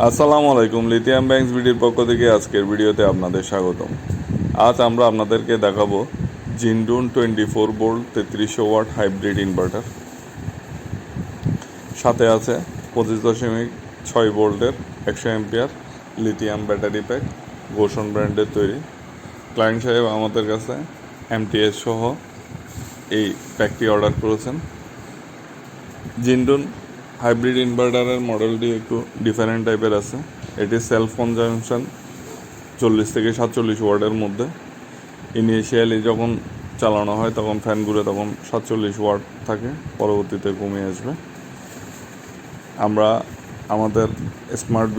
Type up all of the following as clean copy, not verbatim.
আসসালামু আলাইকুম, lithium banks ভিডিওর পক্ষ থেকে আজকের ভিডিওতে আপনাদের স্বাগতম। আজ আমরা আপনাদেরকে দেখাবো জিন্ডুন 24 ভোল্ট 3300 ওয়াট হাইব্রিড ইনভার্টার। সাথে আছে 25.6 ভোল্টের 100 ampere lithium battery pack, Gaussian ব্র্যান্ডের তৈরি। ক্লায়েন্ট সাহেব আমাদের কাছে এমটিএস সহ এই প্যাকটি অর্ডার করেছেন। জিন্ডুন হাইব্রিড ইনভার্টারের মডেলটি একটু ডিফারেন্ট টাইপের আছে। এটি সেলফ কনজামশন 40 থেকে 47 ওয়াটের মধ্যে। ইনিশিয়ালি যখন চালানো হয় তখন ফ্যান ঘুরে তখন 47 ওয়াট থাকে, পরবর্তীতে কমে আসবে। আমরা আমাদের স্মার্ট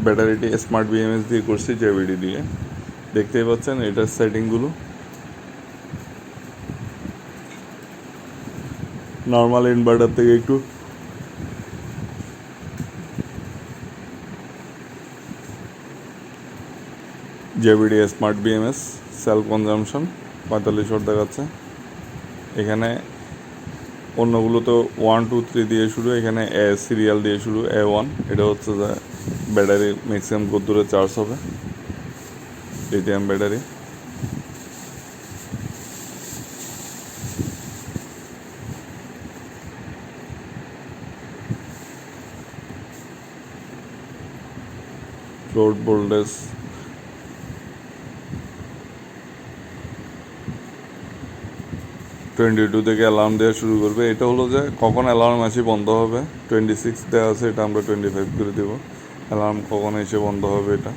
ব্যাটারিটি স্মার্ট বিএমএস দিয়ে করছি, জেভিডি দিয়ে। দেখতেই পাচ্ছেন এটার সেটিংগুলো। নর্মাল ইনভার্টার থেকে একটু JVD smart BMS self consumption 45 watt দেখাচ্ছে। এখানে অন্যগুলো তো 1 2 3 দিয়ে শুরু, এখানে এ সিরিয়াল দিয়ে শুরু, A1। এটা হচ্ছে যে ব্যাটারি ম্যাক্সিমাম কত দূরে চার্জ হবে, লিথিয়াম ব্যাটারি। ফ্লোর ভোল্টেজ 22 থেকে অ্যালার্ম দেওয়া শুরু করবে। এটা হলো যে কখন অ্যালার্ম এসে বন্ধ হবে। 26 দেওয়া আছে, এটা আমরা 25 করে দেবো। অ্যালার্ম কখন এসে বন্ধ হবে এটা।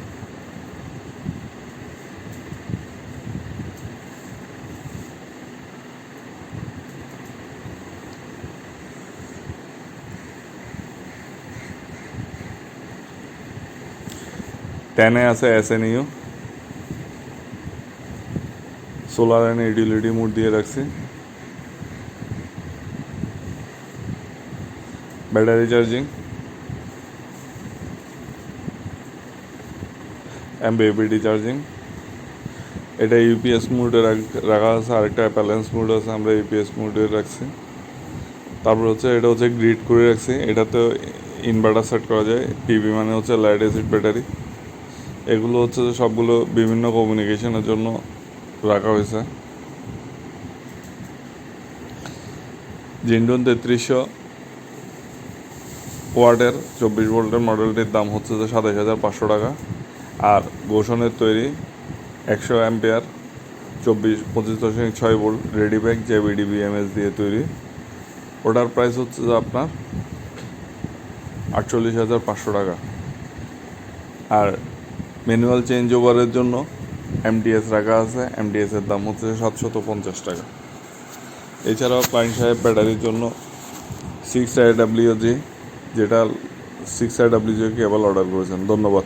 টেনে আছে SNU, solar and utility mode দিয়ে রাখছি। Battery charging, MPPT charging. এটা ইউপিএস মোডে রাখা আছে, আরেকটা ব্যালেন্স মোড আছে, আমরা ইউপিএস মোডে রাখছি। তারপর হচ্ছে এটা হচ্ছে গ্রিড করে রাখছি। এটাতে ইনভার্টার সেট করা যায়। পিভি মানে হচ্ছে লাইট অ্যাসিড ব্যাটারি। এগুলো হচ্ছে যে সবগুলো বিভিন্ন কমিউনিকেশনের জন্য রাখা হয়েছে। জিন্ডুন 3300 ওয়াটের 24 ভোল্টের মডেলটির দাম হচ্ছে যে 27,500 টাকা। আর গোশনের তৈরি 100 ampere 25.6 volt ready bag JVD BMS দিয়ে তৈরি, ওটার প্রাইস হচ্ছে যে আপনার 48,500 টাকা। আর ম্যানুয়াল চেঞ্জ ওভারের জন্য এমটিএস রাখা আছে, এমটিএসের দাম হচ্ছে 750 টাকা। এছাড়াও ক্লায়েন্ট সাহেব ব্যাটারির জন্য 6IWG, যেটা 6IWG কেবল অর্ডার করেছেন। ধন্যবাদ।